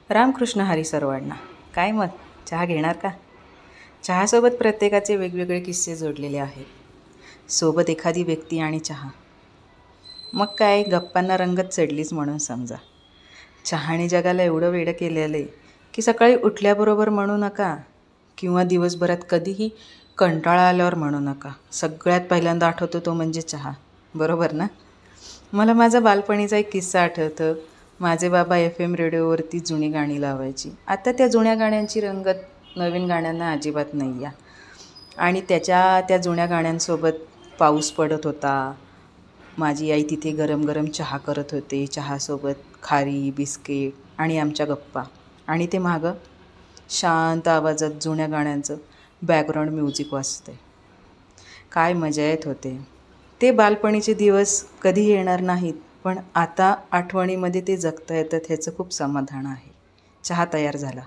रामकृष्ण हरी सर्वांना. काय मत, चहा घेणार का? चहासोबत प्रत्येकाचे वेगवेगळे किस्से जोडलेले आहेत. सोबत एखादी व्यक्ती आणि चहा, मग काय गप्पांना रंगत चढलीच म्हणून समजा. चहाने जगाला एवढं वेडं केलेलं आहे की सकाळी उठल्याबरोबर म्हणू नका किंवा दिवसभरात कधीही कंटाळा आल्यावर म्हणू नका, सगळ्यात पहिल्यांदा आठवतो तो म्हणजे चहा. बरोबर ना? मला माझा बालपणीचा एक किस्सा आठवतं. माझे बाबा FM रेडिओवरती जुनी गाणी लावायची. आता त्या जुन्या गाण्यांची रंगत नवीन गाण्यांना अजिबात नाही आहे. आणि त्या जुन्या गाण्यांसोबत पाऊस पडत होता. माझी आई तिथे गरम गरम चहा करत होते. चहासोबत खारी, बिस्किट आणि आमच्या गप्पा. आणि ते मागं शांत आवाजात जुन्या गाण्यांचं बॅकग्राऊंड म्युझिक वाजते. काय मजा येत होते. ते बालपणीचे दिवस कधी येणार नाहीत, पण आता आठवणीमध्ये ते जगता येतात ह्याचं खूप समाधान आहे. चहा तयार झाला.